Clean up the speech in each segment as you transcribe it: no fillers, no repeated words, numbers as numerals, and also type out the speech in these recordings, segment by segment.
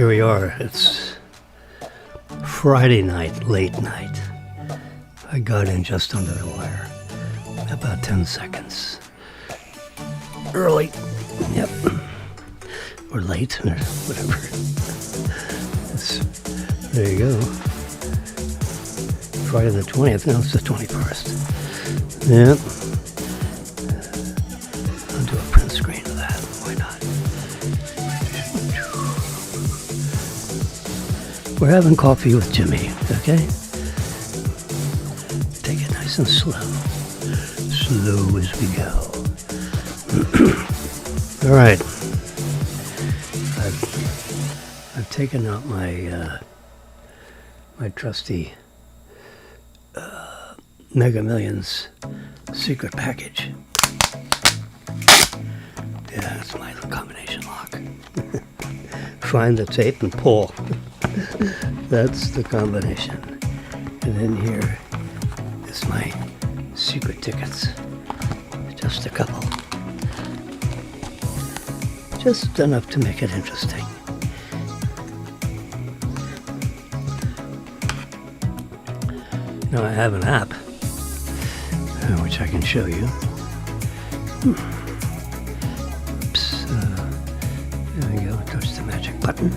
Here we are. It's Friday night, late night. I got in just under the wire. About 10 seconds. Early. Yep. Or late, or whatever. There you go. Friday the 20th. No, it's the 21st. Yep. I'll do a print screen of that. Why not? We're having coffee with Jimmy, okay? Take it nice and slow. Slow as we go. All right. I've taken out my my trusty Mega Millions secret package. Yeah, that's my combination lock. Find the tape and pull. That's the combination. And then here is my secret tickets. Just a couple. Just enough to make it interesting. Now I have an app, which I can show you. Oops. There we go. Touch the magic button.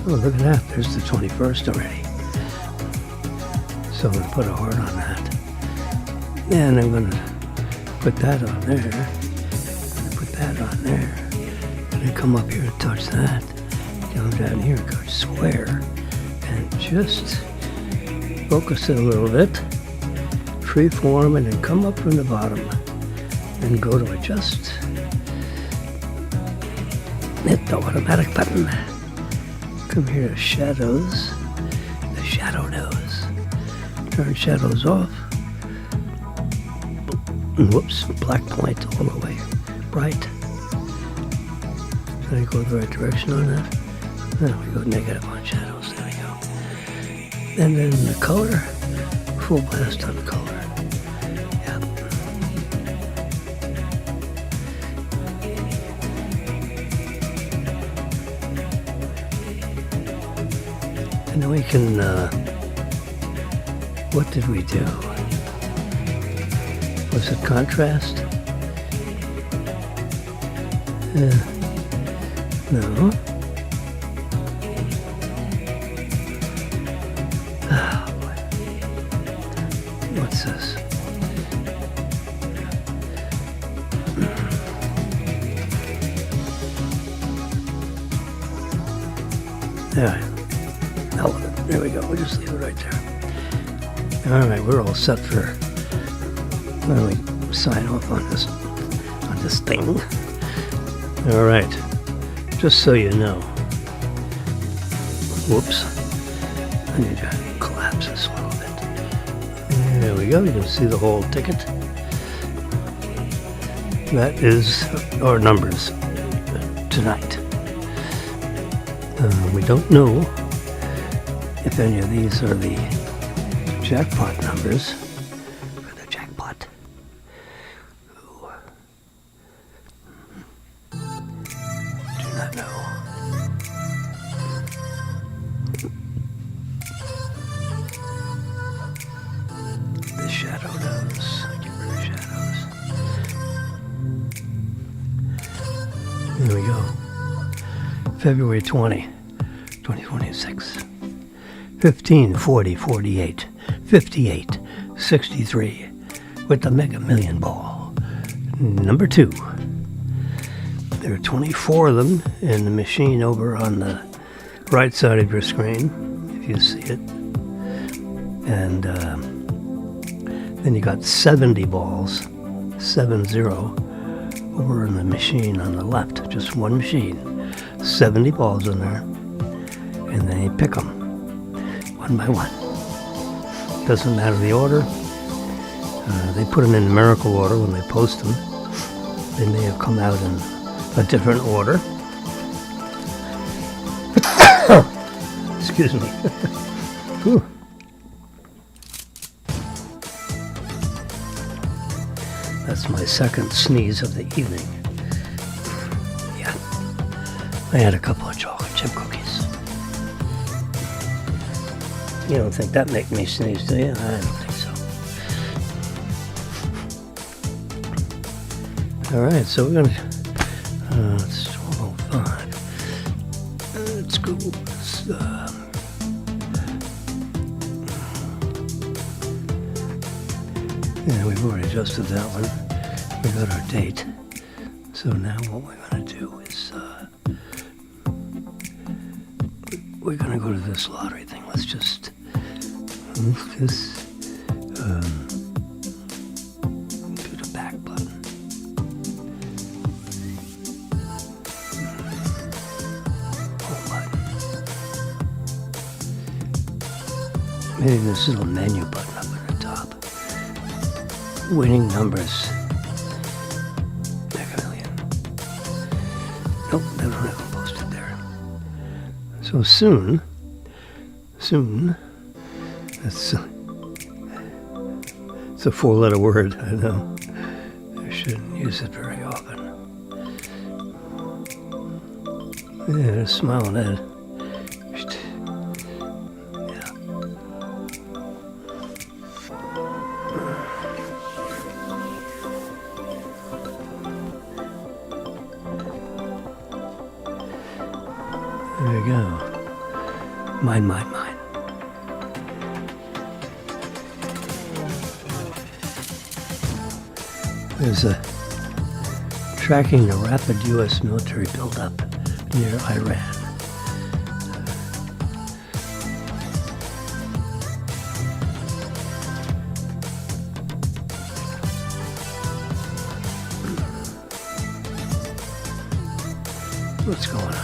Oh, look at that. There's the 21st already. So I'm going to put a heart on that. And I'm going to put that on there. Put that on there. And then come up here and touch that. Go down here and go to square. And just focus it a little bit. Freeform, and then come up from the bottom. And go to adjust. Hit the automatic button. Come here to shadows. The shadow nose. Turn shadows off. Whoops, black point all the way. Bright. Did I go the right direction on that? There we go, negative on shadows. There we go. And then the color. Full blast on the color. Yep. And then we can, what did we do? Was it contrast? No. Oh, boy. What's this? There. There we go. We'll just leave it right there. All right, we're all set for. Why don't we sign off on this thing? All right. Just so you know. Whoops. I need to collapse this a little bit. There we go. You can see the whole ticket. That is our numbers tonight. We don't know if any of these are the jackpot numbers for the jackpot. Ooh. Do not know. The shadow nose. Get rid of shadows. There we go. February 20, 2026. 15, 40, 48, 58, 63 with the Mega Million Ball. Number 2. There are 24 of them in the machine over on the right side of your screen, if you see it. And then you got 70 balls, 70, over in the machine on the left. Just one machine. 70 balls in there. And then you pick them. One by one. Doesn't matter the order. They put them in numerical order when they post them. They may have come out in a different order. Excuse me. That's my second sneeze of the evening. Yeah. I had a couple of chocolate chips. chip cookies. You don't think that make me sneeze, do you? I don't think so. All right, so we're gonna. It's 12:05. Let's go. Yeah, we've already adjusted that one. We got our date. So now what we're going to do is we're going to go to this lottery thing. Let's just move this to the back button. Home button. Maybe this little menu button up at the top. Winning numbers. Mega Million. Nope, they don't have them posted there. So soon, it's a four-letter word, I know. I shouldn't use it very often. Yeah, there's Smiling Ed. Yeah. There you go. Mine. There's a tracking the rapid U.S. military buildup near Iran. What's going on here?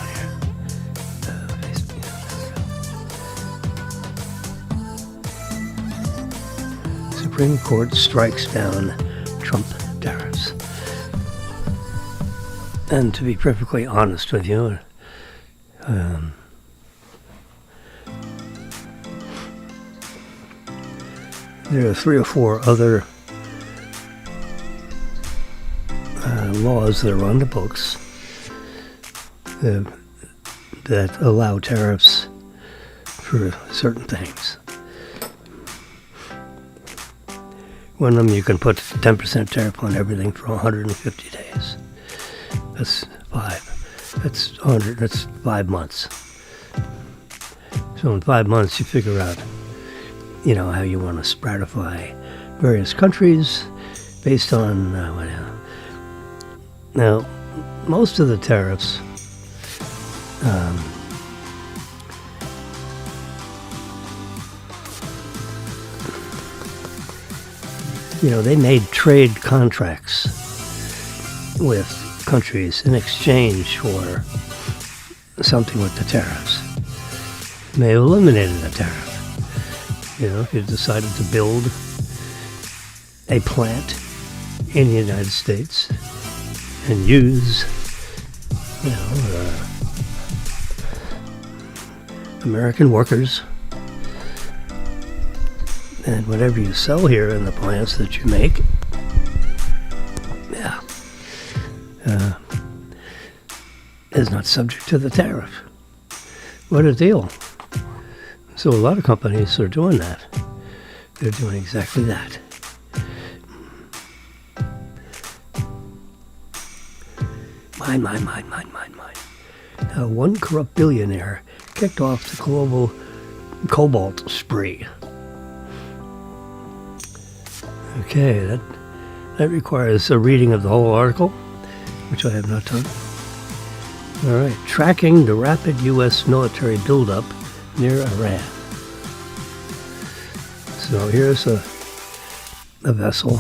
Supreme Court strikes down Trump tariffs. And to be perfectly honest with you, there are 3 or 4 other laws that are on the books that allow tariffs for certain things. One of them, you can put 10% tariff on everything for 150 days. That's 5. That's 100. That's 5 months. So in 5 months, you figure out, how you want to stratify various countries based on whatever. Now, most of the tariffs they made trade contracts with countries in exchange for something with the tariffs. They eliminated the tariff. If you decided to build a plant in the United States and use, American workers, and whatever you sell here in the plants that you make, is not subject to the tariff. What a deal. So a lot of companies are doing that. They're doing exactly that. Mine. Now, one corrupt billionaire kicked off the global cobalt spree. Okay, that requires a reading of the whole article, which I have not done. All right, tracking the rapid U.S. military buildup near Iran. So here's a vessel.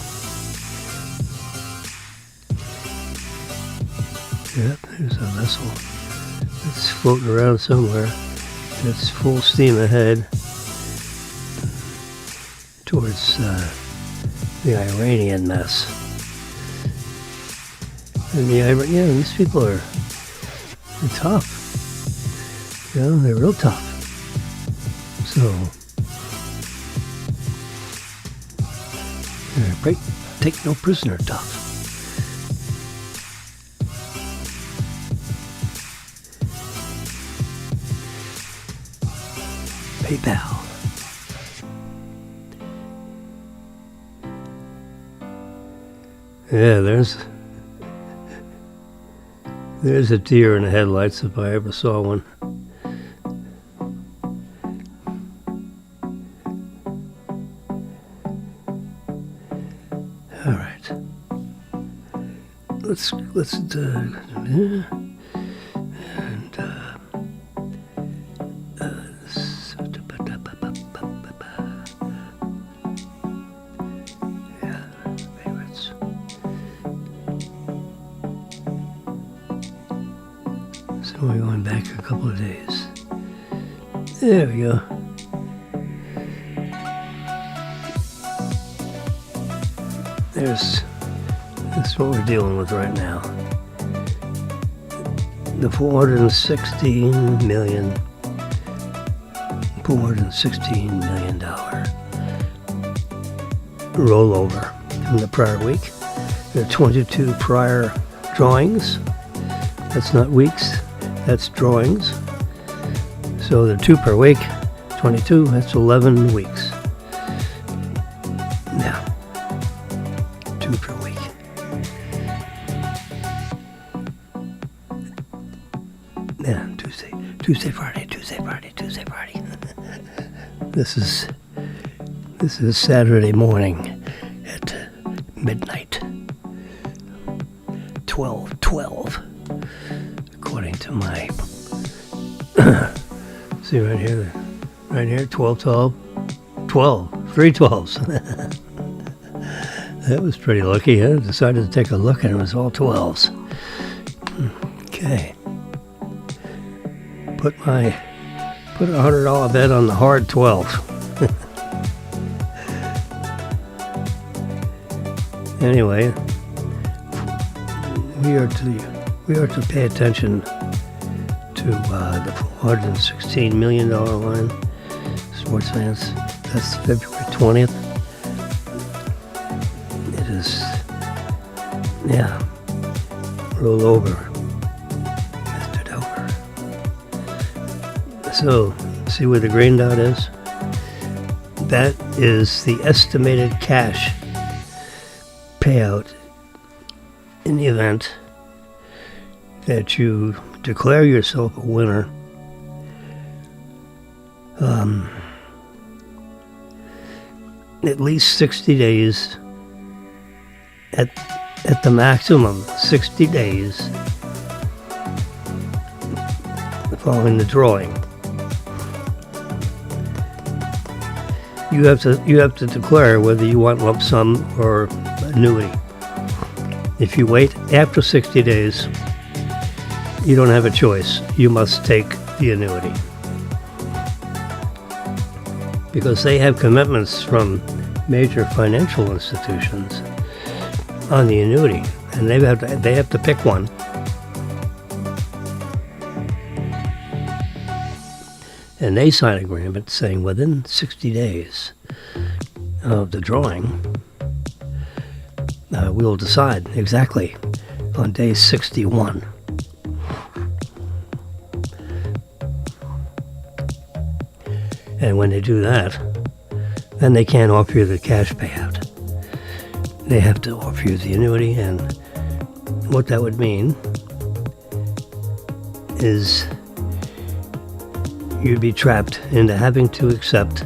Yep, there's a vessel. It's floating around somewhere. It's full steam ahead towards the Iranian mess. And these people are tough. They're real tough. So, they're take no prisoner tough. PayPal. Yeah, there's a deer in the headlights if I ever saw one. All right. Let's and yeah, favorites. So we're going back a couple of days. There we go. That's what we're dealing with right now. The $416 million rollover from the prior week. There are 22 prior drawings. That's not weeks, that's drawings. So there are 2 per week, 22, that's 11 weeks. Now, 2 per week. Yeah, Tuesday, Friday. This is Saturday morning at midnight. 12:12, according to my. See right here, 12:12, 3 12s. That was pretty lucky. I decided to take a look and it was all 12s. Okay. Put a $100 bet on the hard 12. Anyway, we are to pay attention to the $416 million line. Sports fans, that's February 20th. It is, roll over. Mr. Dover. So, see where the green dot is? That is the estimated cash payout in the event that you declare yourself a winner. At least 60 days, at the maximum 60 days following the drawing. You have to declare whether you want lump sum or annuity. If you wait after 60 days, you don't have a choice. You must take the annuity. Because they have commitments from major financial institutions on the annuity, and they have to pick one. And they sign an agreement saying within 60 days of the drawing, we'll decide exactly on day 61. And when they do that, then they can't offer you the cash payout. They have to offer you the annuity, and what that would mean is you'd be trapped into having to accept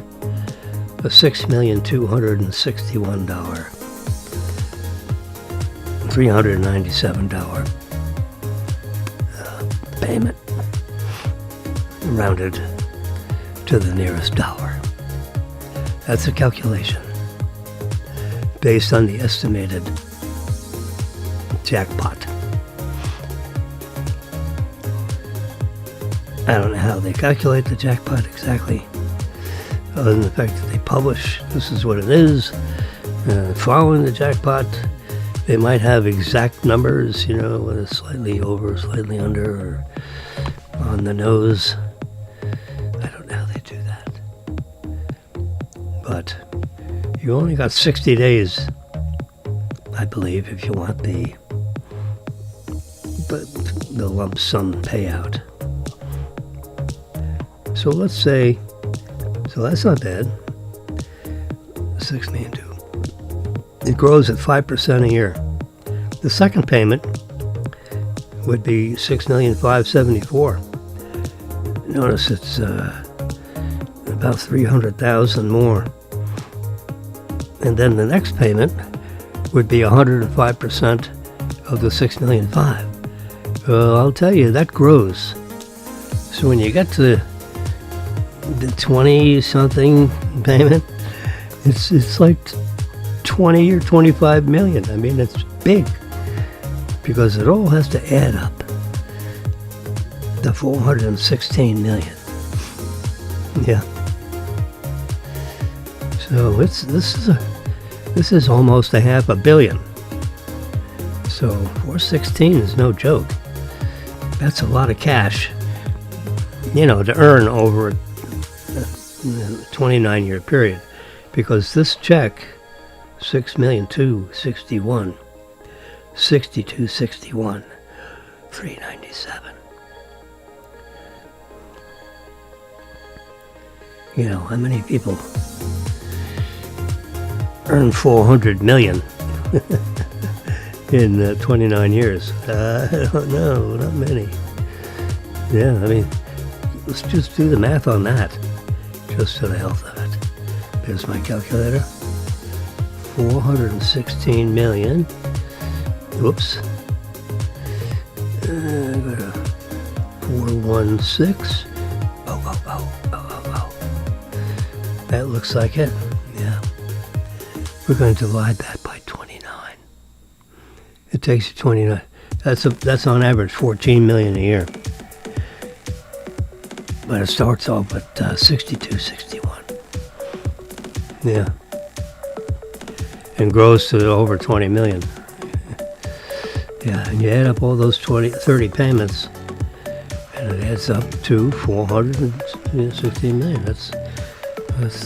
a $6,261,397 payment, rounded to the nearest dollar. That's a calculation based on the estimated jackpot. I don't know how they calculate the jackpot exactly, other than the fact that they publish this is what it is. Following the jackpot, they might have exact numbers, whether it's slightly over, slightly under, or on the nose. I don't know how they do that. But you only got 60 days, I believe, if you want the lump sum payout. So let's say So that's not bad. 6 million two. It grows at 5% a year. The second payment would be 6,574,000. Notice it's about 300,000 more. And then the next payment would be 105% of the 6,500,000. Well, I'll tell you, that grows. So when you get to the 20-something payment, it's like 20 or 25 million. I mean, it's big because it all has to add up. The 416 million. Yeah. So this is almost a $500 million. So 416 is no joke. That's a lot of cash, to earn over a 29-year period. Because this check, 6,261,000, 6261, 397. How many people earn 400 million in 29 years? I don't know, not many. Yeah, I mean, let's just do the math on that, just for the health of it. There's my calculator. 416 million. Whoops. 416. Oh. That looks like it. Yeah. We're going to divide that by 29. It takes you 29. That's on average 14 million a year. But it starts off at 6261. Yeah. And grows to over 20 million. Yeah, and you add up all those 30 payments, and it adds up to 416 million. That's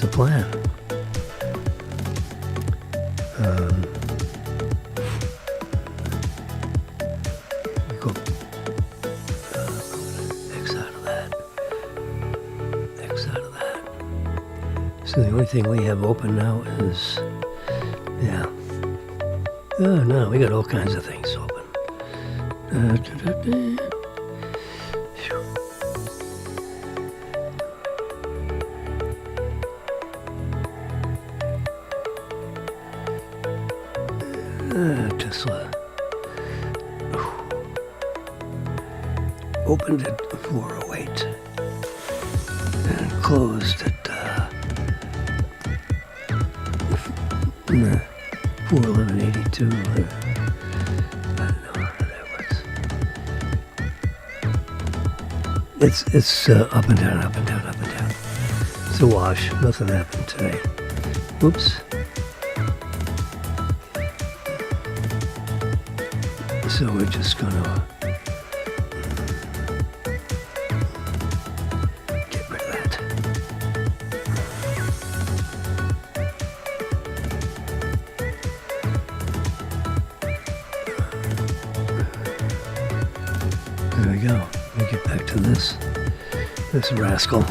the plan. Go X out of that. X out of that. So the only thing we have open now is, oh no, we got all kinds of things open. Tesla opened at 408 and closed at 411.82. I don't know how that was. It's up and down, up and down, up and down. It's a wash. Nothing happened today. Oops. So we're just gonna get rid of that. There we go. Let me get back to this rascal.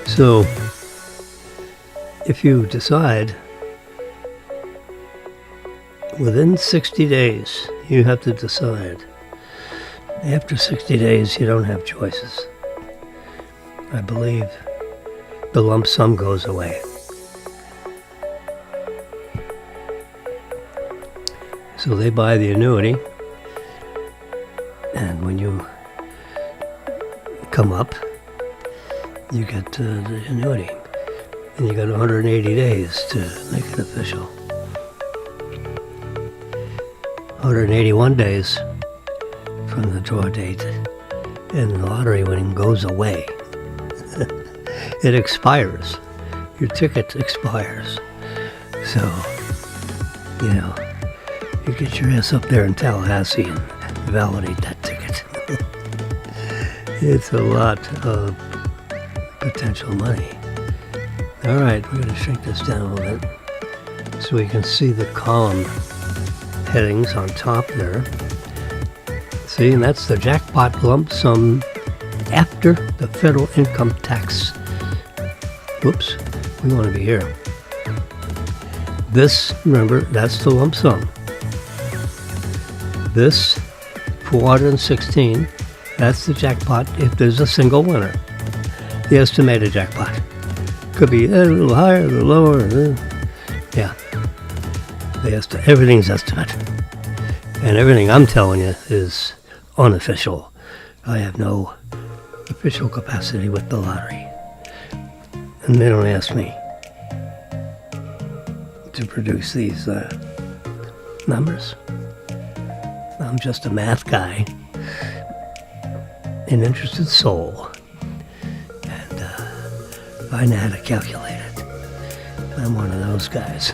So if you decide within 60 days, you have to decide. After 60 days, you don't have choices. I believe the lump sum goes away. So they buy the annuity, and when you come up, you get the annuity. And you got 180 days to make it official. 181 days from the draw date, and the lottery winning goes away. It expires. Your ticket expires. So, you get your ass up there in Tallahassee and validate that ticket. It's a lot of potential money. All right, we're going to shrink this down a little bit so we can see the column headings on top there. See, and that's the jackpot lump sum after the federal income tax. Whoops, we want to be here. This, remember, that's the lump sum. This 416, that's the jackpot if there's a single winner. The estimated jackpot. Could be a little higher, a little lower. Yeah. Everything's estimate. And everything I'm telling you is unofficial. I have no official capacity with the lottery. And they don't ask me to produce these numbers. I'm just a math guy, an interested soul. And I know how to calculate it. I'm one of those guys.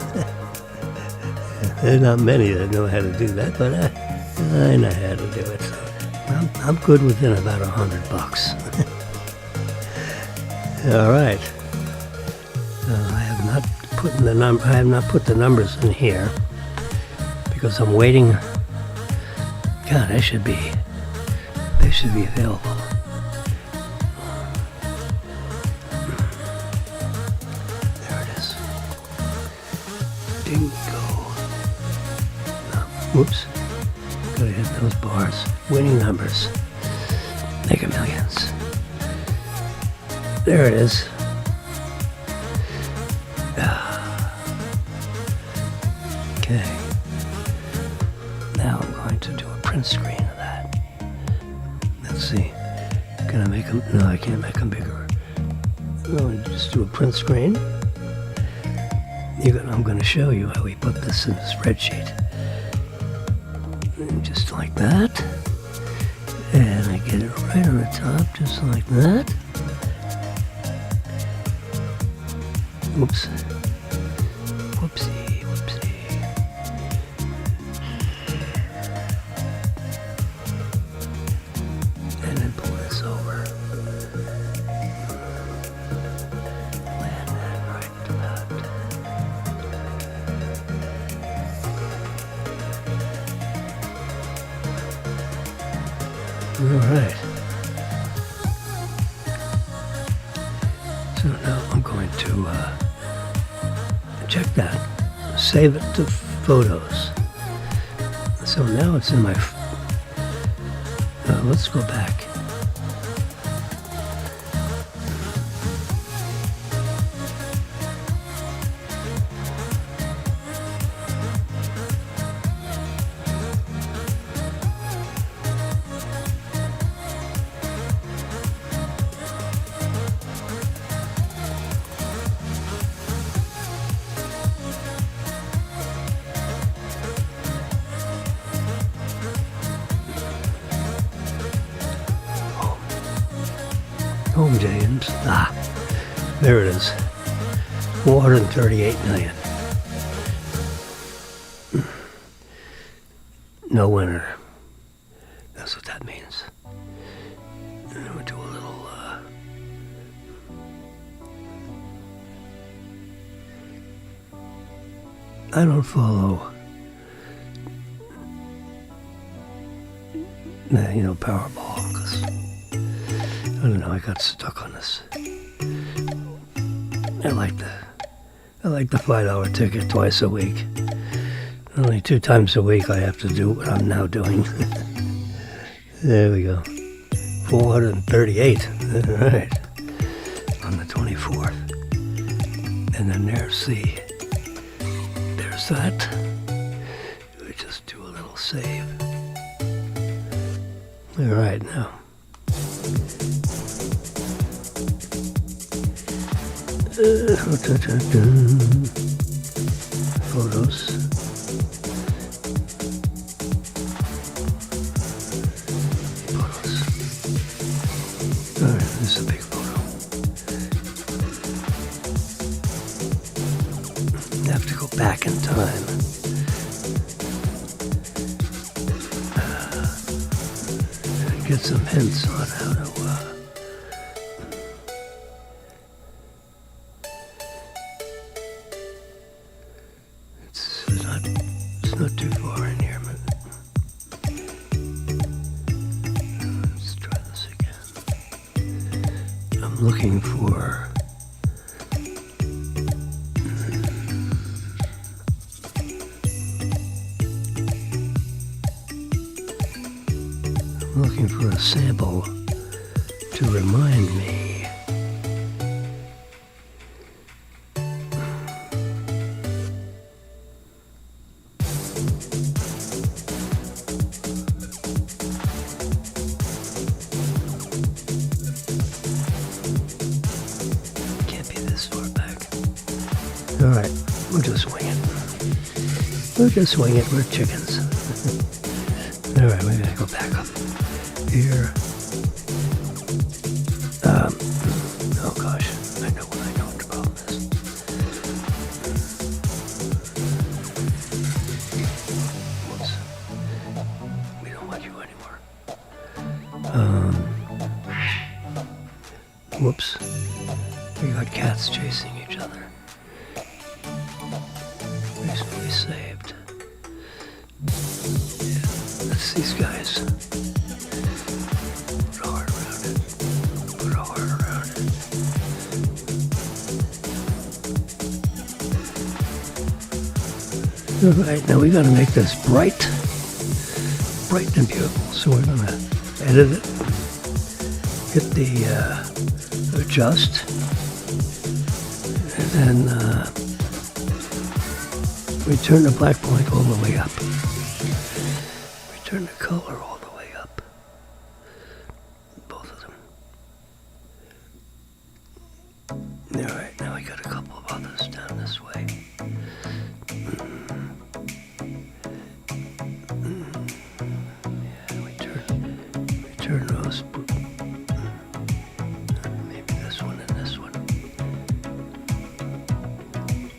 There are not many that know how to do that, but I know how to do it. So I'm good within about $100. All right. I have not put the numbers in here because I'm waiting. God, they should be available. There it is. Bingo. No, whoops. Gotta hit those bars. Winning numbers. Mega Millions. There it is. Okay. Now I'm going to do a print screen of that. Let's see. Can I make them? No, I can't make them bigger. I'm going to just do a print screen. I'm going to show you how we put this in the spreadsheet. And just like that. And I get it right on the top, just like that. Whoops. Whoopsie, whoopsie. And then pull this over. Land that right about. All right. So now I'm going to check that, save it to photos. So now it's in my, let's go back. Home James. There it is. 438 million. No winner. That's what that means. And then we'll do a little, I don't follow, Powerball, because I don't know, I got stuck on this. I like the $5 ticket twice a week. Only 2 times a week I have to do what I'm now doing. There we go. 438. All right. On the 24th. And then there's that. We just do a little save. All right, now. Photos. All right, this is a big photo. I have to go back in time. And get some hints on how to. It's not too far in here, but let's try this again. looking for a sample to remind me. Can't be this far back. All right, we'll just wing it. We'll just wing it. We're chickens. All right, we gotta go back up here. Oh gosh, I know what the problem is. Whoops. We don't want you anymore. Whoops. We got cats chasing each other. Recently saved. Yeah, that's these guys. Put a heart around it. Put a heart around it. Alright, now we gotta make this bright and beautiful. So we're gonna edit it. Hit the adjust. And then we turn the black point all the way up. We turn the color all the way up. Both of them. Alright, now we got a couple of others down this way. Yeah, we turn those. Maybe this one and this one.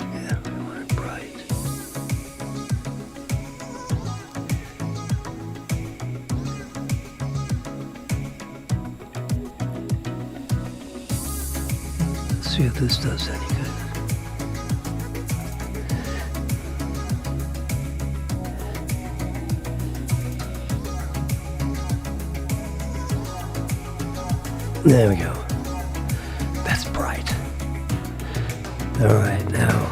Yeah, we want it bright. Let's see if this does any good. There we go. That's bright. All right, now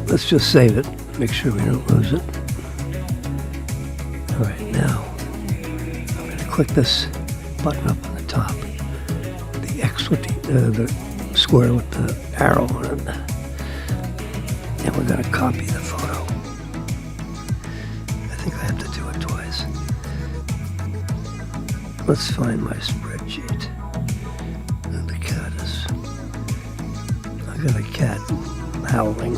let's just save it. Make sure we don't lose it. All right, now I'm going to click this button up on the top. The X with the square with the arrow on it. And we're going to copy the photo. I think I have to do it twice. Let's find my spreadsheet. And the cat is... I got a cat howling.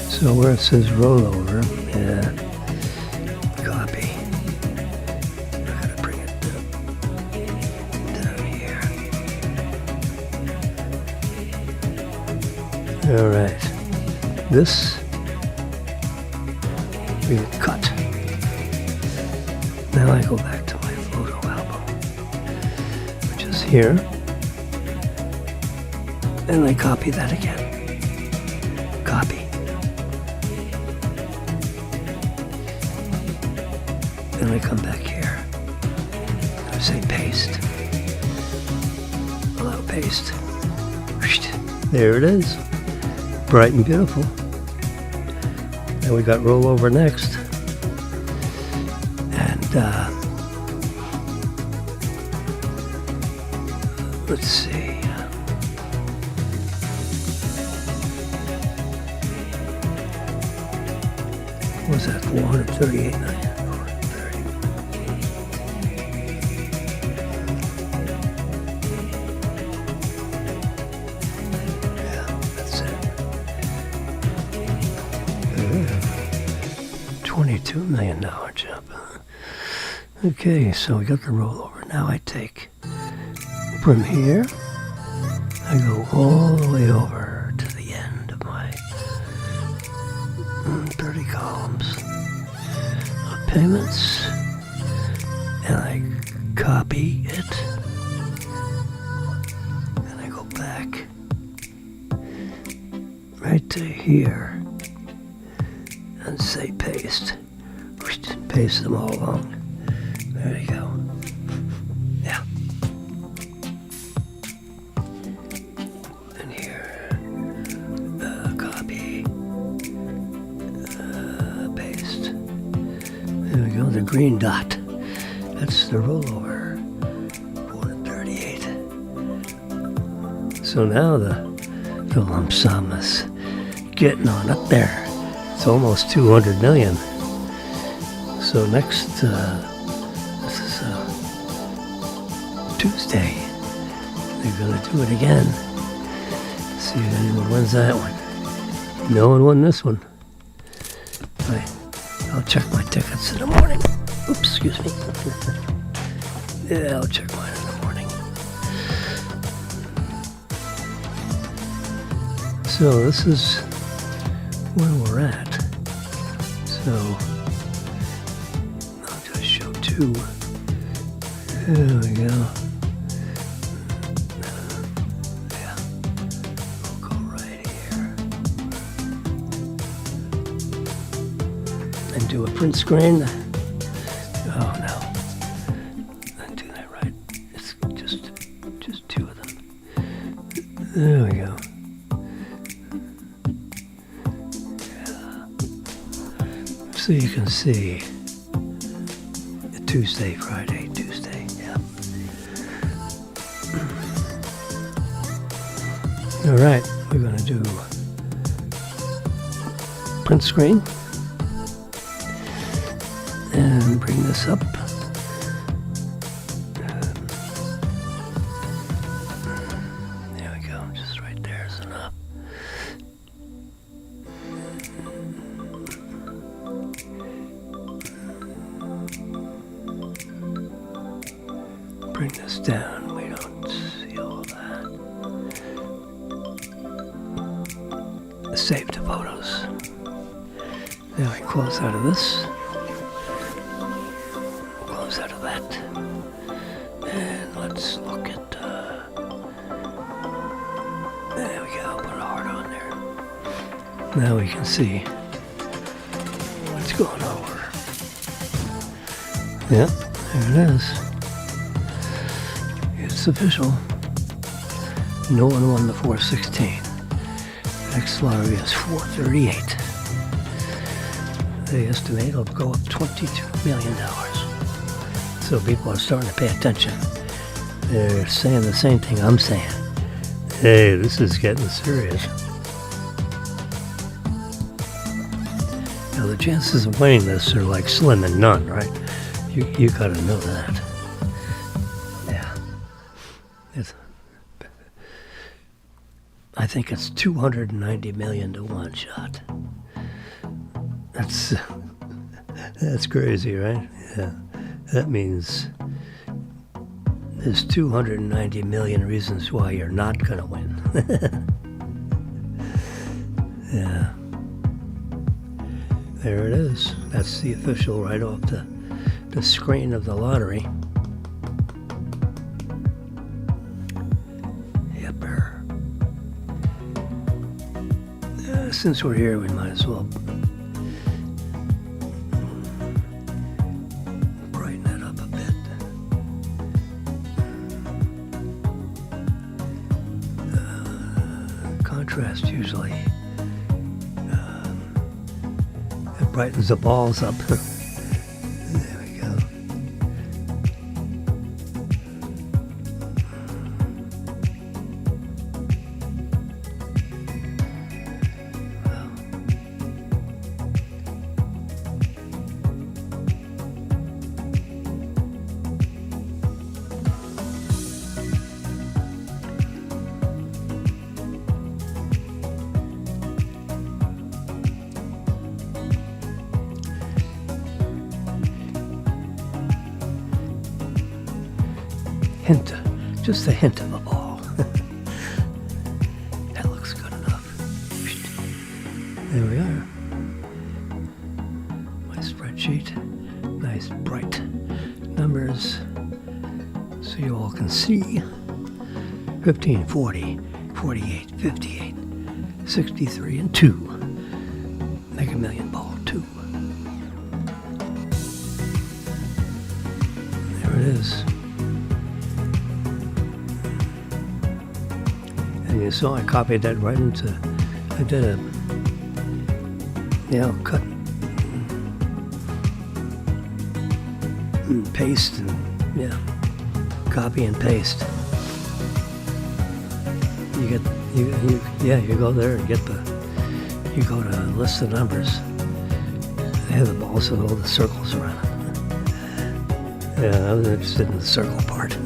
So where it says rollover, yeah, copy. I gotta bring it down here. All right. This we cut. Now I go back to my photo album, which is here, and I copy that again. Copy. Then I come back here. I say paste. Allow paste. There it is. Bright and beautiful. And we got rollover next. And let's see. What was that? 438 million. 430. Yeah, that's it. $22 million jump. Okay, so we got the rollover. Now I take from here, I go all the way over to the end of my 30 columns of payments, and I copy it, and I go back right to here and say paste. paste them all along. There you go. Yeah. And here, copy, paste. There we go, the green dot. That's the rollover. 438. So now the lump sum is getting on up there. It's almost 200 million. So next, this is Tuesday. They're going to do it again. See if anyone wins that one. No one won this one. I'll check my tickets in the morning. Oops, excuse me. Yeah, I'll check mine in the morning. So this is where we're at. So I'll just show two. There we go. Yeah, we'll go right here and do a print screen. Oh no, didn't do that right. It's just two of them. There we go. So you can see Tuesday, Friday, Tuesday, yeah. All right, we're going to do print screen and bring this up. There we go, just right there is enough. Bring this down. We don't see all that. Save the photos. Now we close out of this. Close out of that. And let's look at. There we go. Put a heart on there. Now we can see what's going over. Yep, there it is. It's official. No one won the 416. Next lottery is 438. They estimate it'll go up $22 million. So people are starting to pay attention. They're saying the same thing I'm saying. Hey, this is getting serious. Now the chances of winning this are like slim and none, right? You gotta know that. I think it's 290 million to one shot. That's crazy, right? Yeah. That means there's 290 million reasons why you're not gonna win. Yeah. There it is. That's the official right off the screen of the lottery. Since we're here, we might as well brighten that up a bit. Contrast usually it brightens the balls up. There we go. Hint, just a hint of a ball. That looks good enough. There we are. My spreadsheet. Nice bright numbers so you all can see. 15, 40, 48, 58, 63, and 2. Mega Million Ball 2. it is. And you saw I copied that right into, I did a, cut and paste and, copy and paste. You go there and you go to list the numbers. They have also all the circles around them. Yeah, I was interested in the circle part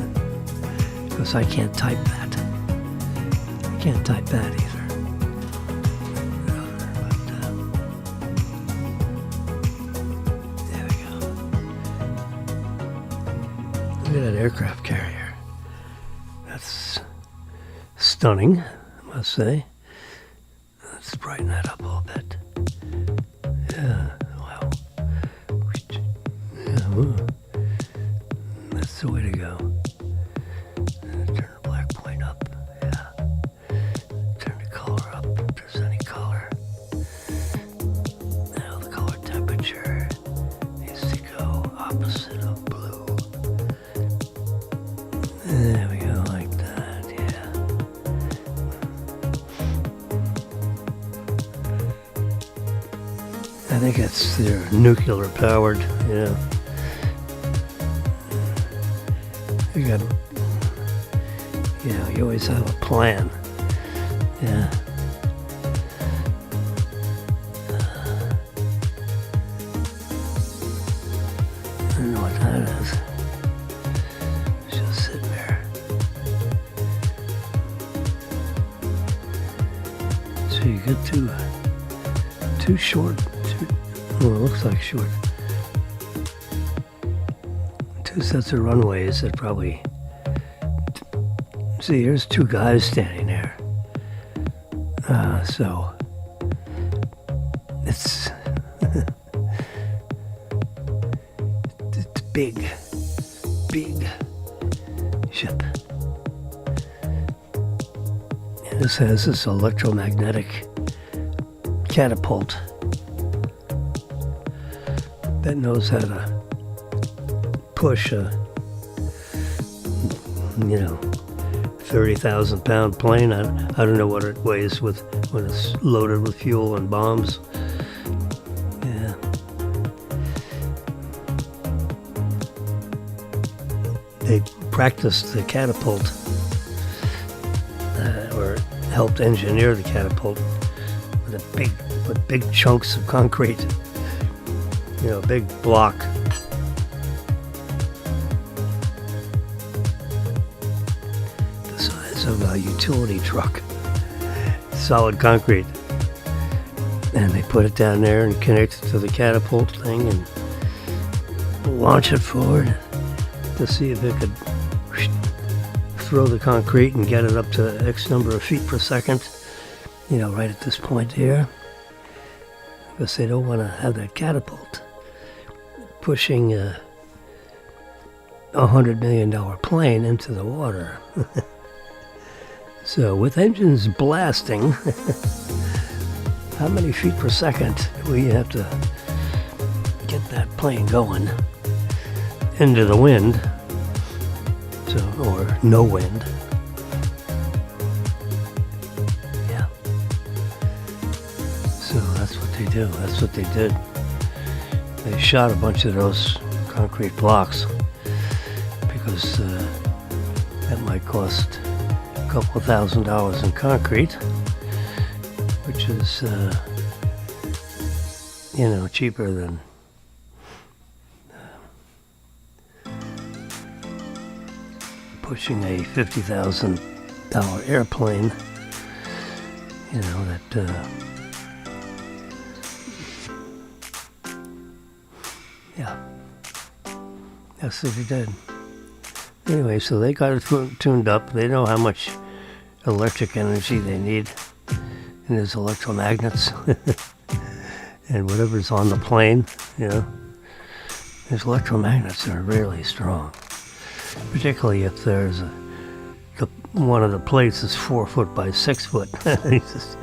because I can't type that. I can't type that either. There we go. Look at that aircraft carrier. That's stunning, I must say. Let's brighten that up a little bit. Yeah, wow. Yeah, ooh. That's the way to go. Turn the black point up. Yeah. Turn the color up if there's any color. Now the color temperature needs to go opposite of blue. There we go, like that, yeah. I think they're nuclear powered, yeah. You always have a plan. Yeah. I don't know what that is. It's just sitting there. So you get too short. Well, it looks like short. Two sets of runways that probably. See, here's two guys standing there. So it's it's big ship. And this has this electromagnetic catapult that knows how to push a 30,000-pound plane. I don't know what it weighs when it's loaded with fuel and bombs. Yeah. They practiced the catapult, or helped engineer the catapult with big chunks of concrete. Big block. Of a utility truck, solid concrete, and they put it down there and connect it to the catapult thing and launch it forward to see if it could throw the concrete and get it up to X number of feet per second, right at this point here, because they don't want to have that catapult pushing a $100 million plane into the water. So with engines blasting, how many feet per second do we have to get that plane going into the wind? Or no wind. Yeah. So that's what they do. That's what they did. They shot a bunch of those concrete blocks because that might cost couple $1,000 in concrete, which is cheaper than pushing a $50,000 airplane. That's what they did. Anyway, so they got it tuned up. They know how much electric energy they need, and there's electromagnets and whatever's on the plane, there's electromagnets that are really strong, particularly if there's one of the plates is 4 foot by 6 foot. It's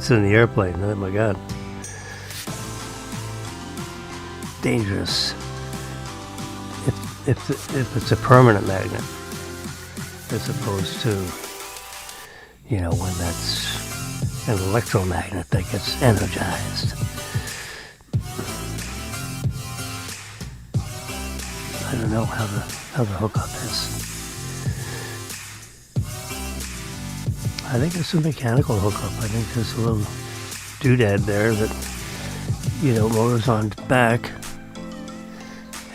in the airplane. Oh my God. if it's a permanent magnet, as opposed to, when that's an electromagnet that gets energized. I don't know how the hookup is. I think it's a mechanical hookup. I think there's a little doodad there that, motors on the back,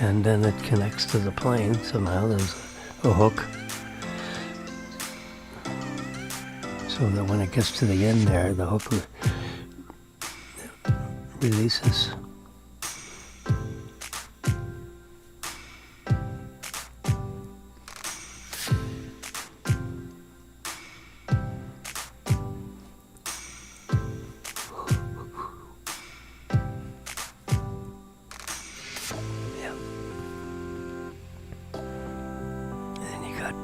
and then it connects to the plane somehow. There's a hook, so that when it gets to the end there, the hook releases.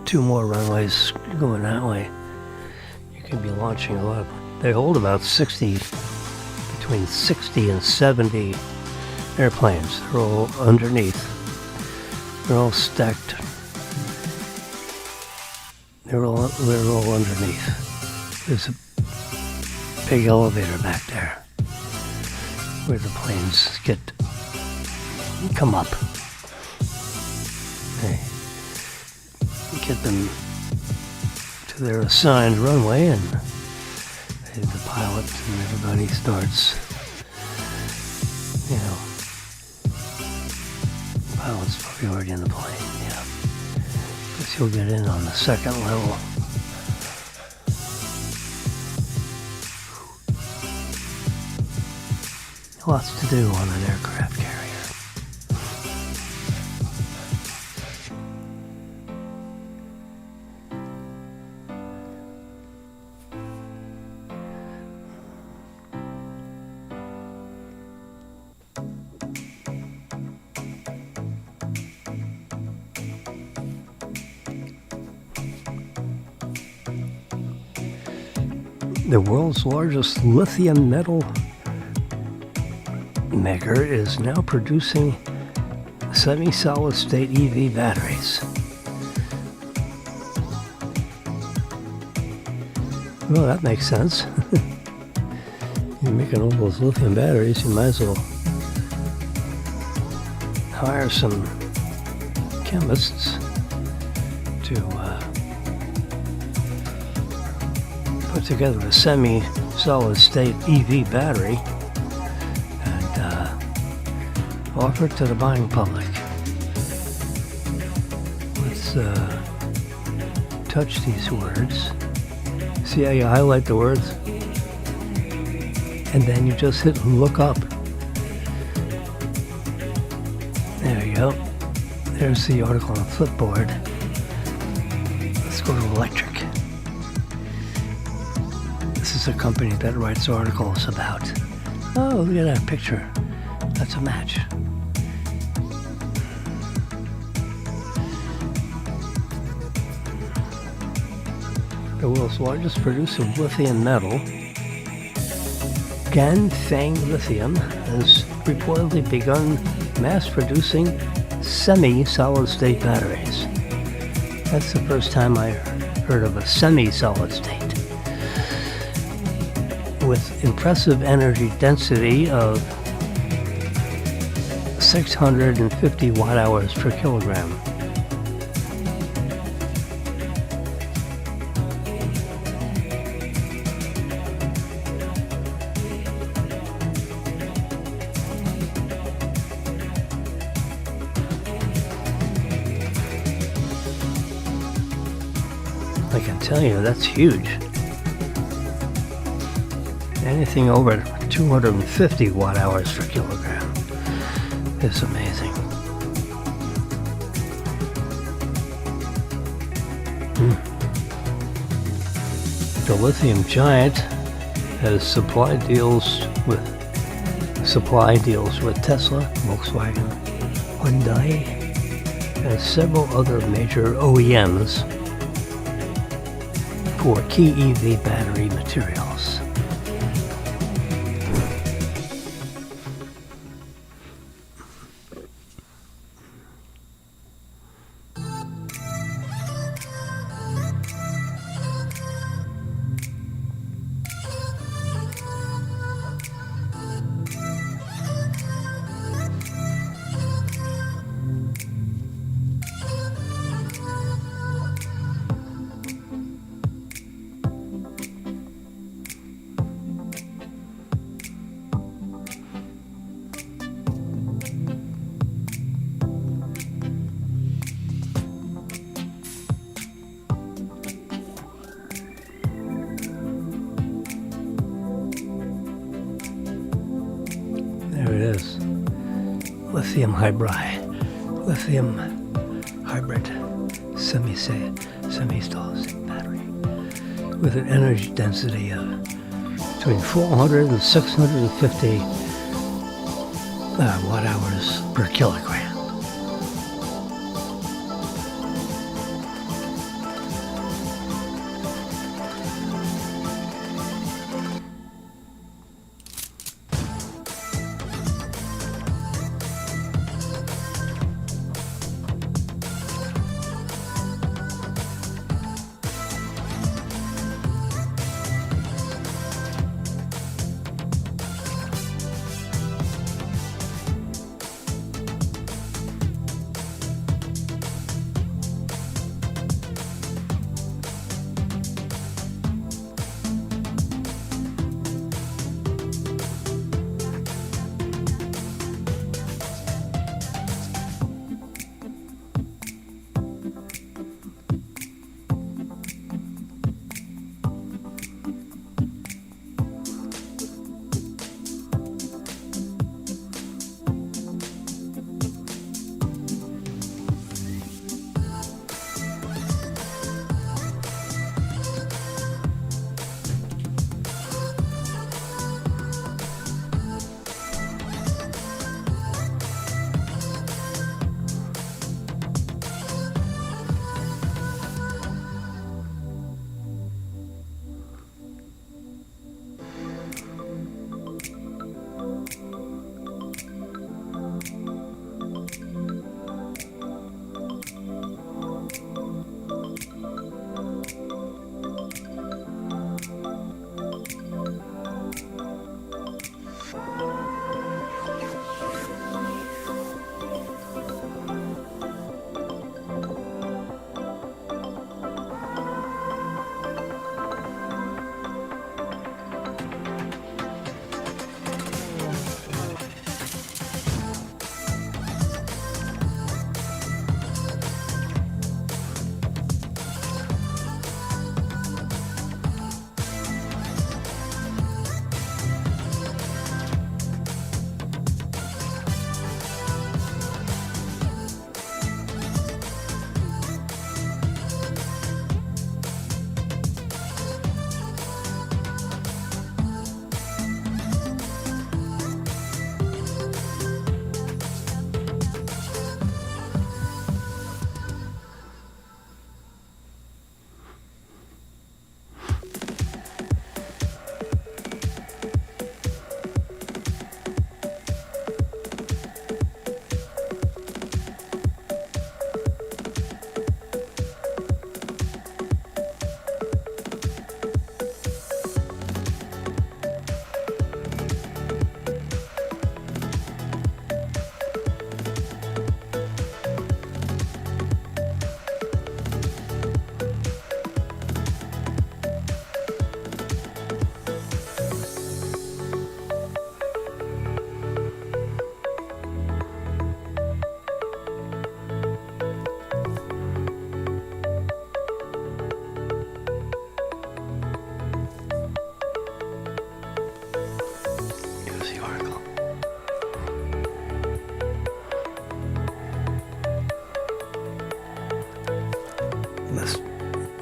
Two more runways going that way. You can be launching a lot. They hold about between 60 and 70 airplanes. They're all underneath. They're all stacked. They're all underneath. There's a big elevator back there where the planes come up. Get them to their assigned runway, and the pilot and everybody starts, the pilot's probably already in the plane, Guess you'll get in on the second level. Lots to do on an aircraft carrier. The world's largest lithium metal maker is now producing semi-solid state EV batteries. Well, that makes sense. You're making all those lithium batteries, you might as well hire some chemists to put together a semi-solid state EV battery and offer it to the buying public. Let's touch these words. See how you highlight the words? And then you just hit look up. There you go. There's the article on Flipboard. Let's go to electric. This is a company that writes articles about, oh, look at that picture. That's a match. The world's largest producer of lithium metal, Ganfeng Lithium, has reportedly begun mass producing semi-solid state batteries. That's the first time I heard of a semi-solid state. With impressive energy density of 650 watt-hours per kilogram. I can tell you, that's huge. Anything over 250 watt-hours per kilogram is amazing. The lithium giant has supply deals with Tesla, Volkswagen, Hyundai, and several other major OEMs for key EV battery materials. lithium hybrid semi-stalls battery with an energy density of between 400 and 650 watt hours per kilogram.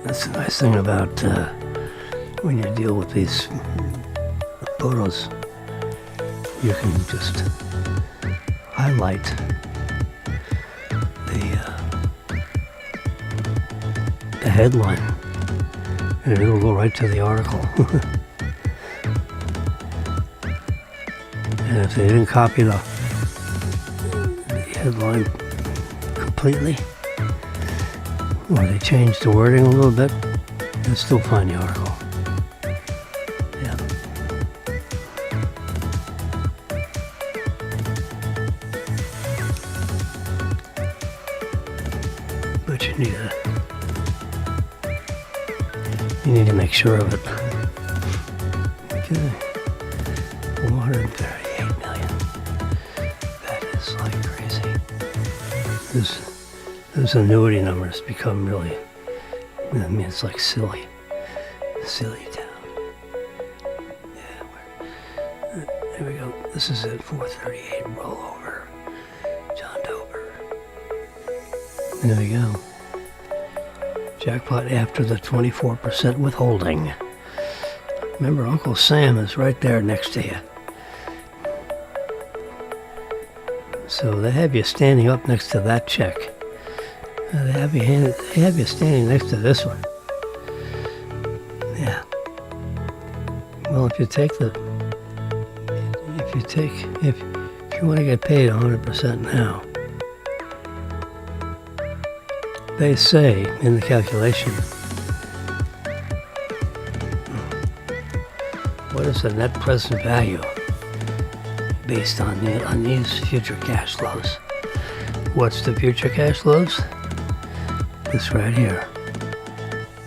That's the nice thing about when you deal with these photos. You can just highlight the headline, and it'll go right to the article. And if they didn't copy the headline completely, or they changed the wording a little bit, you'll still find the article. Yeah. But you need to make sure of it. Okay. 438 million. That is like crazy. Those annuity numbers become really, I mean, it's like silly town. Yeah, there we go. This is at 438 rollover. There we go. Jackpot after the 24% withholding. Remember, Uncle Sam is right there next to you. So they have you standing up next to that check. They have you standing next to this one. Yeah. Well, if you want to get paid 100% now, they say in the calculation, what is the net present value based on these future cash flows? What's the future cash flows? This right here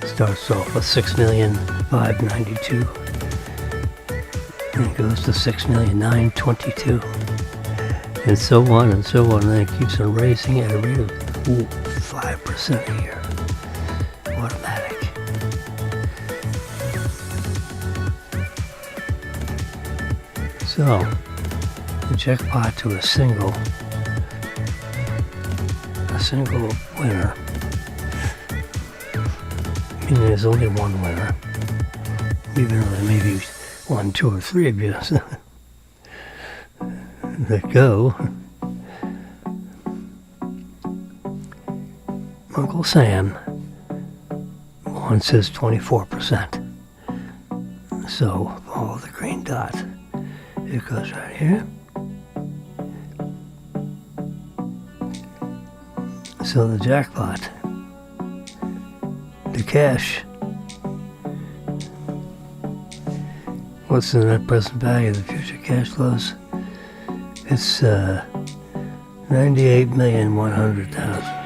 starts off with 6,592,000 and it goes to 6,922,000 and so on and so on, and it keeps on raising at a rate of 5% a year. Automatic. So the jackpot to a single winner, meaning there's only one winner, even though there may be 1, 2, or 3 of you that go. Uncle Sam wants his 24%. So follow the green dot. It goes right here. So the jackpot, the cash, what's the net present value of the future cash flows? It's 98,100,000.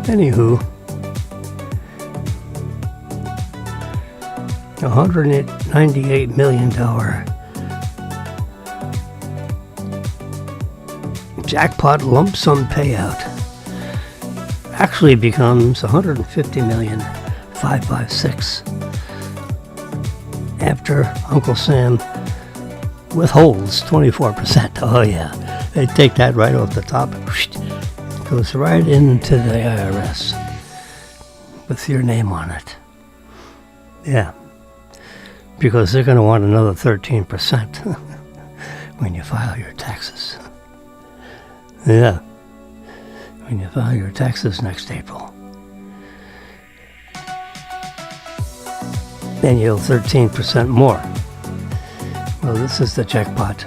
Anywho, $198 million jackpot lump sum payout actually becomes $150,556,000 after Uncle Sam withholds 24%. Oh yeah, they take that right off the top. Goes right into the IRS with your name on it. Yeah, because they're going to want another 13% when you file your taxes. Yeah, when you file your taxes next April. Then you'll 13% more. Well, this is the jackpot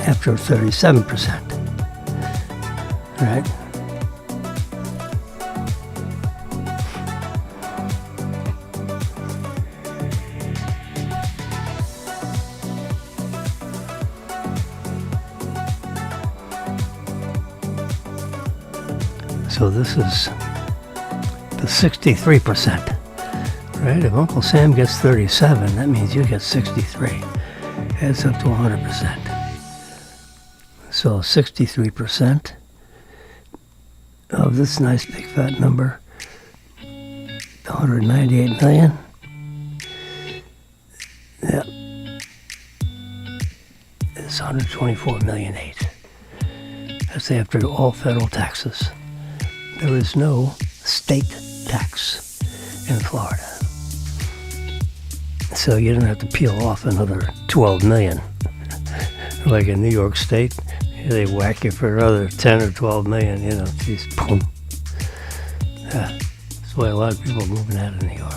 after 37%. Right? So this is the 63%, right? If Uncle Sam gets 37, that means you get 63. Adds up to 100%. So 63% of this nice big fat number, 198 million. Yeah, it's 124,000,008. That's after all federal taxes. there is no state tax in Florida. So you don't have to peel off another $12 million. Like in New York State, they whack you for another 10 or 12 million, geez, boom. That's why a lot of people are moving out of New York.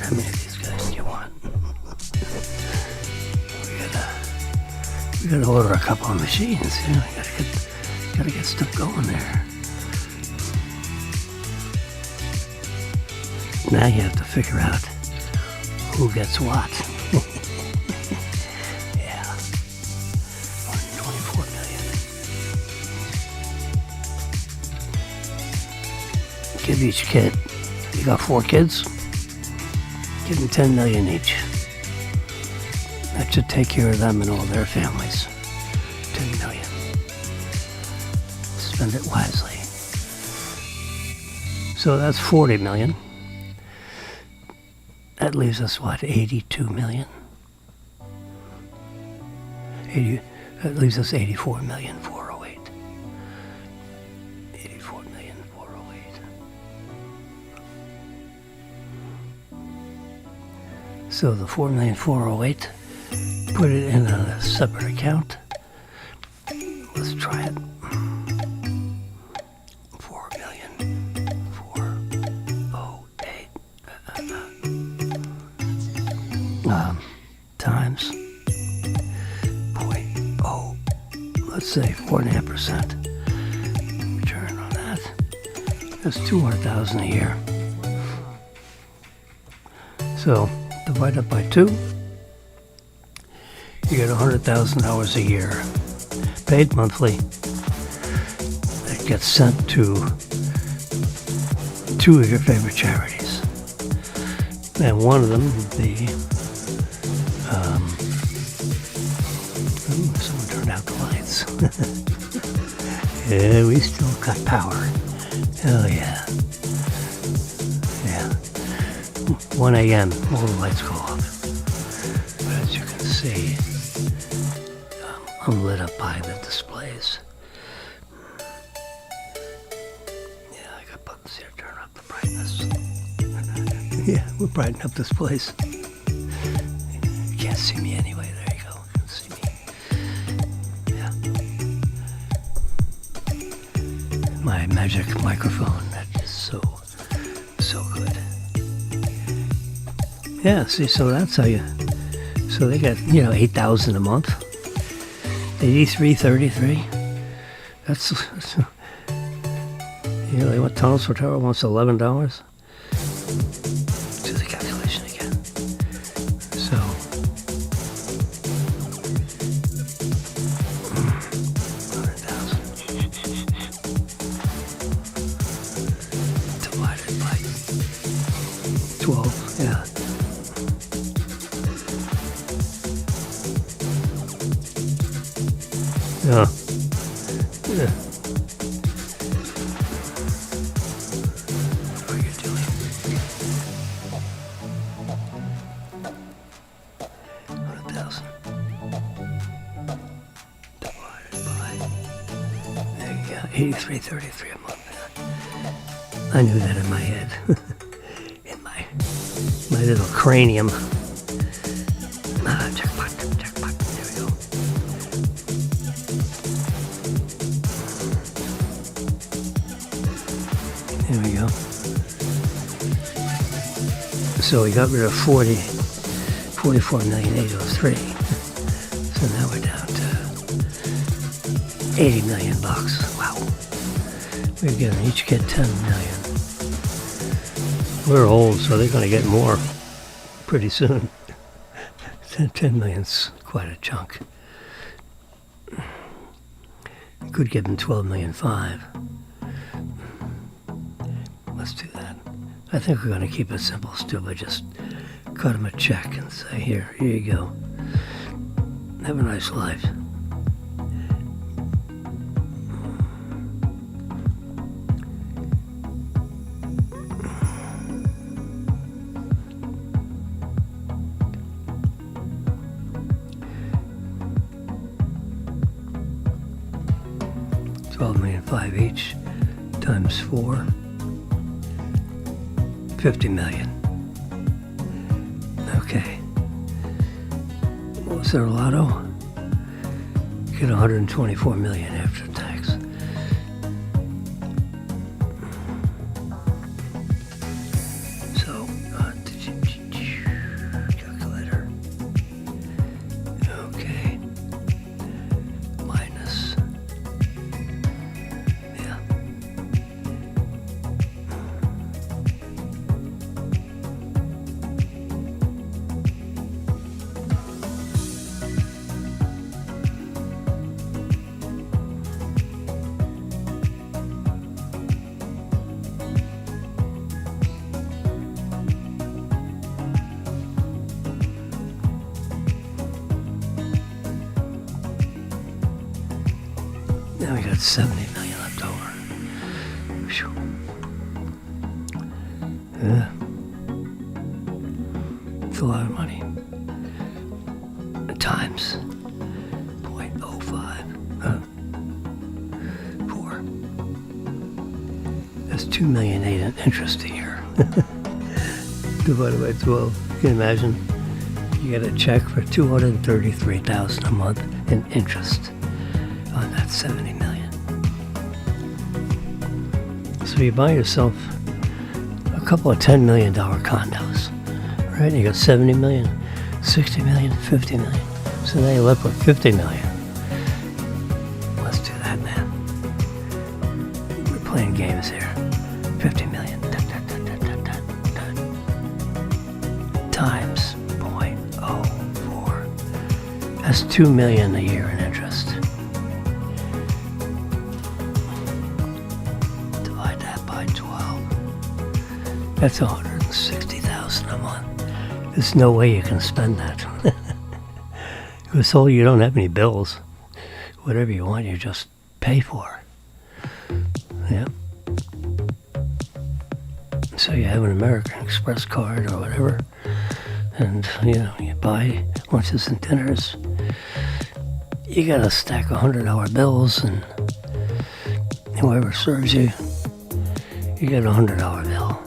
How many of these guys do you want? We gotta order a couple of machines. Gotta get stuff going there. Now you have to figure out who gets what. Yeah. 124 million. Give each kid. You got 4 kids? Give them 10 million each. That should take care of them and all their families. 10 million. Spend it wisely. So that's 40 million. That leaves us what, 82 million? That leaves us 84 million 408. 84 million 408. So the 4,408, put it in a separate account. Let's try it. 4,408 times 0.0. Let's say 4.5% return on that. That's 200,000 a year. So divide it by 2. You get $100,000 a year, paid monthly. That gets sent to 2 of your favorite charities, and one of them would be. Someone turned out the lights. Yeah, we still got power. Hell yeah. Yeah. 1 a.m. all the lights go off. But as you can see, I'm lit up by the displays. Yeah, I got buttons here to turn up the brightness. Yeah, we're brightening up this place. You can't see me anyway. There you go. You can see me. Yeah. My magic microphone, that is so good. Yeah, see, so that's how you. So they got, $8,000 a month. 83.33. That's they want tunnels for tower wants $11. Yeah. Yeah. What are you doing? 100,000 divided by, there you go, 83.33 a month. I knew that in my head, in my little cranium. Jackpot, jackpot. There we go. There we go. So we got rid of 44,803,000. So now we're down to 80 million bucks. Wow. We're gonna each get 10 million. We're old, so they're gonna get more pretty soon. 10 million's quite a chunk. Could give them 12,500,000. Let's do that. I think we're going to keep it simple still, but just cut them a check and say, here you go. Have a nice life. $12,500,000 each times 4. 50 million. Okay. What's their lotto? Get 124 million after tax. So, calculator. Okay. Minus. Yeah. Now we got 70 million left over. Whew. Yeah. It's a lot of money. Times 0.05. 4. That's 2,800,000 in interest a year. Divided by 12. Can you imagine? You get a check for $233,000 a month in interest on that 70 million. So you buy yourself a couple of $10 million condos, right? You got 70 million, 60 million, 50 million. So now you're left with 50 million. Let's do that, man. We're playing games here. 50 million. Times 0.04. That's 2 million a year in interest. Divide that by 12. That's 160,000 a month. There's no way you can spend that. Because you don't have any bills. Whatever you want, you just pay for. Yeah. So you have an American Express card or whatever, and you buy lunches and dinners. You got a stack of $100 bills, and whoever serves you, you get a $100 bill.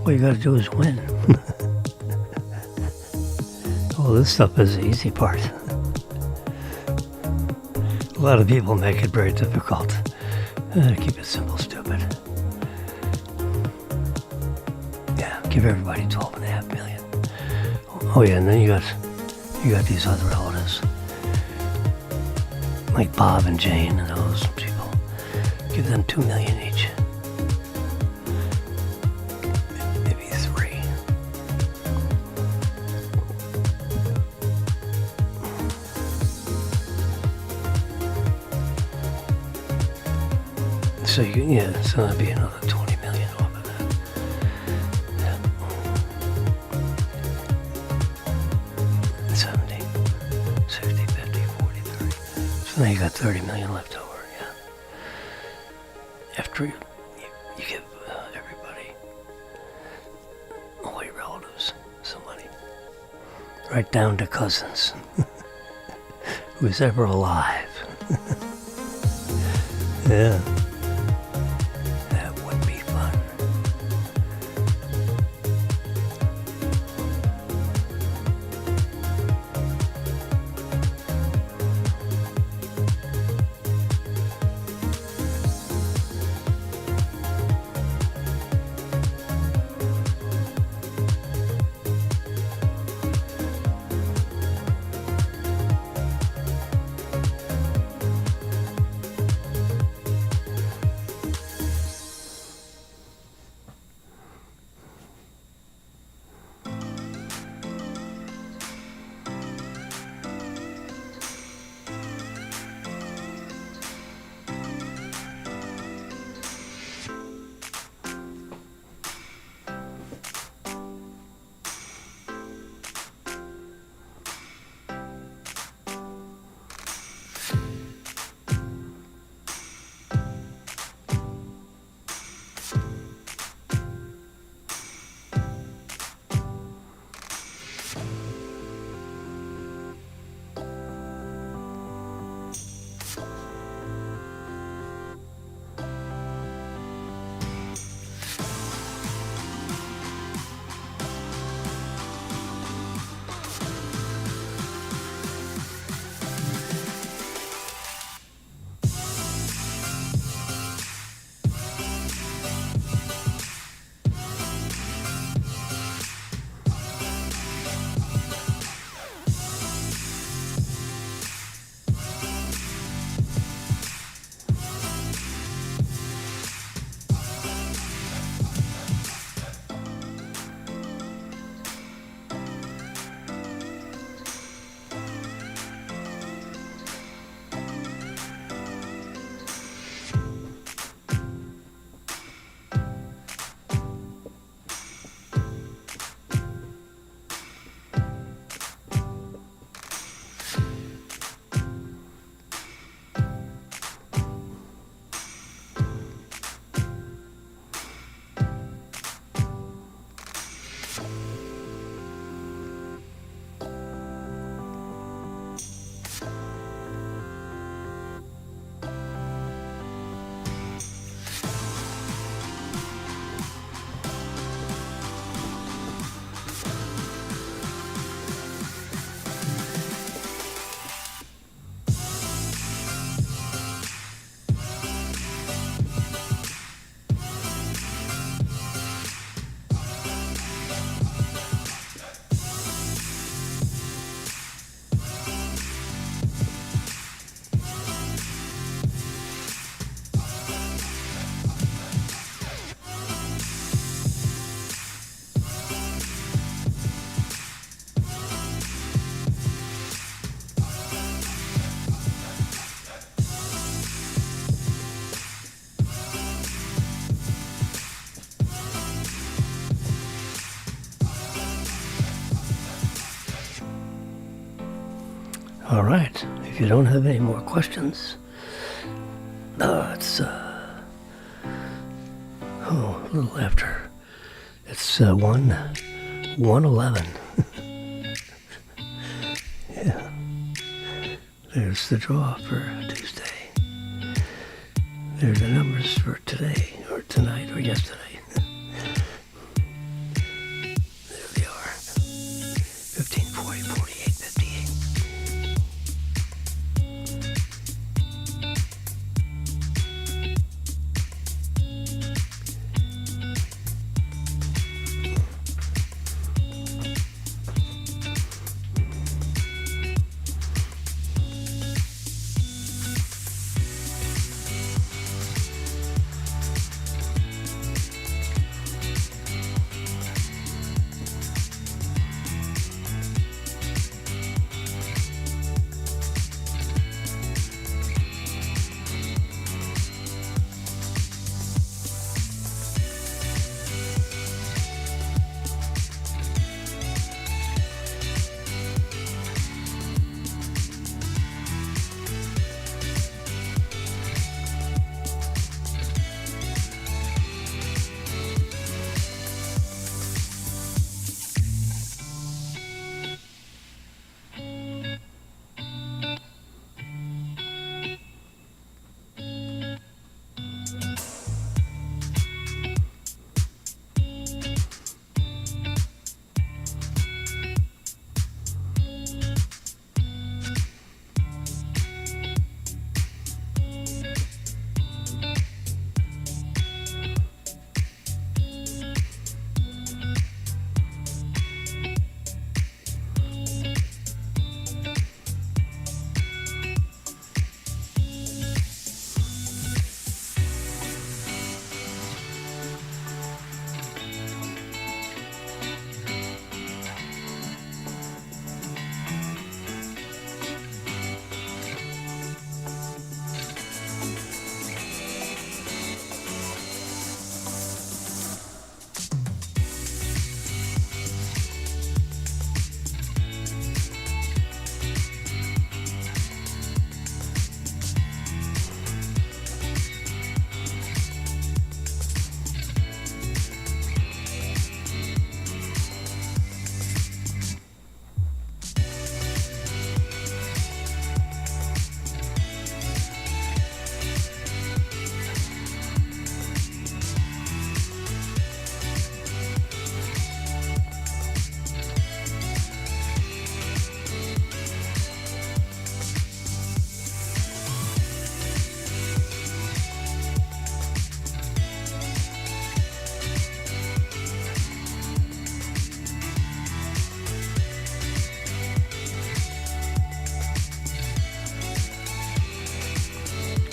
All you got to do is win. All this stuff is the easy part. A lot of people make it very difficult. Keep it simple, stupid. Yeah, give everybody 12.5 million. Oh yeah, and then you got these other relatives, like Bob and Jane and those people. Give them 2 million each. Maybe 3. So so that'd be another 20 million off of that. Yeah. 70, 60, 50, 40, 30. So now you got 30 million left over, yeah. After you give everybody, all your relatives, some money. Right down to cousins. Who's ever alive. Yeah. That would be fun. All right. If you don't have any more questions, it's a little after. It's 1:11. Yeah. There's the draw for Tuesday. There's the numbers for today, or tonight, or yesterday.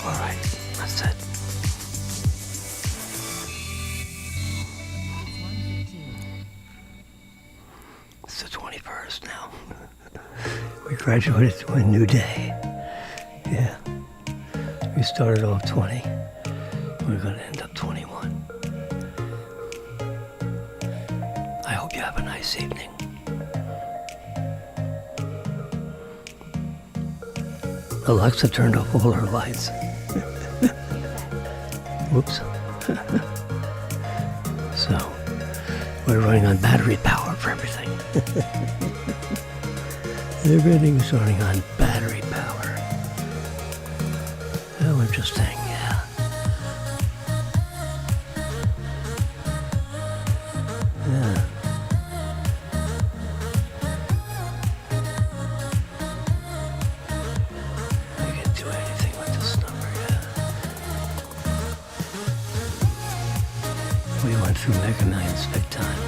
All right, that's it. It's the 21st now. We graduated to a new day. Yeah. We started off 20. We're going to end up 21. I hope you have a nice evening. Alexa turned off all her lights. Whoops. So, we're running on battery power for everything. Everything's running on battery power. How interesting, yeah. Yeah. I can do anything with this number, yeah. We went through Mega Millions big time.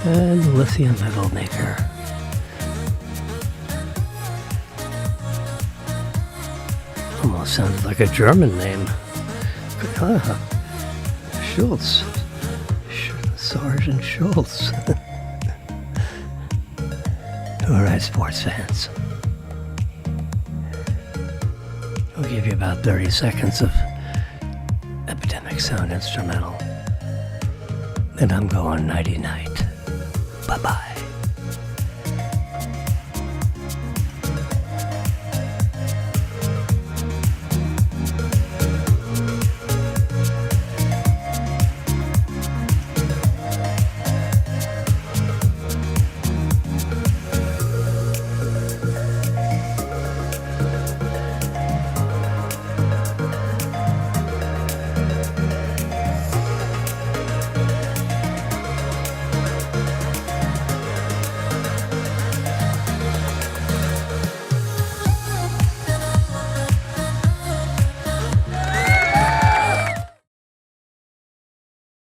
And lithium metal maker. Almost sounded like a German name. Schultz. Sergeant Schultz. All right, sports fans. I'll give you about 30 seconds of Epidemic Sound instrumental. Then I'm going nighty-night. Bye-bye.